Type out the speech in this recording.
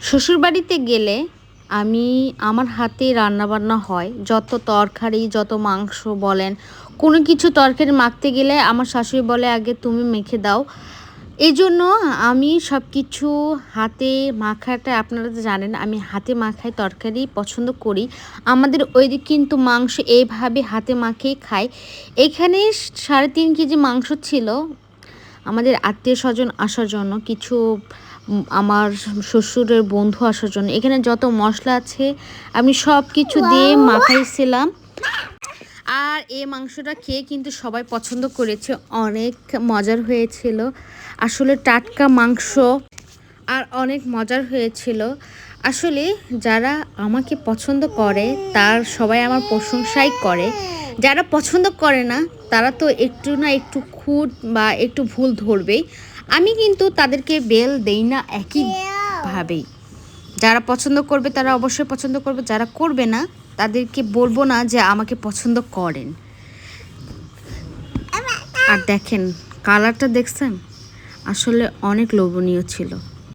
শ্বশুরবাড়িতে গেলে আমি আমার হাতে রান্নাবান্না হয়। যত তরকারি, যত মাংস বলেন, কোনো কিছু তরকারি মাখতে গেলে আমার শাশুড়ি বলে, "আগে তুমি মেখে দাও।" এজন্য আমি সবকিছু হাতে মাখাটা আপনারা তো জানেন আমি হাতে মাখাই তরকারি পছন্দ করি। আমাদের ওইদিকে কিন্তু মাংস এভাবে হাতে মাখিয়ে খায়। এখানে ৩.৫ কেজি মাংস ছিল। আমাদের আত্মীয়স্বজন আসার জন্য কিছু আমার শ্বশুরের বন্ধু আসার জন্য এখানে যত মশলা আছে আমি সব কিছু দিয়ে মাখাইছিলাম। আর এই মাংসটা খেয়ে কিন্তু সবাই পছন্দ করেছে, অনেক মজার হয়েছিল। আসলে টাটকা মাংস আর অনেক মজার হয়েছিল। আসলে যারা আমাকে পছন্দ করে তার সবাই আমার প্রশংসাই করে। যারা পছন্দ করে না তারা তো একটু না একটু খুঁত বা একটু ভুল ধরবেই। আমি কিন্তু তাদেরকে বেল দেই না একইভাবেই। যারা পছন্দ করবে তারা অবশ্যই পছন্দ করবে, যারা করবে না তাদেরকে বলবো না যে আমাকে পছন্দ করেন। আর দেখেন কালারটা দেখছেন, আসলে অনেক লোভনীয় ছিল।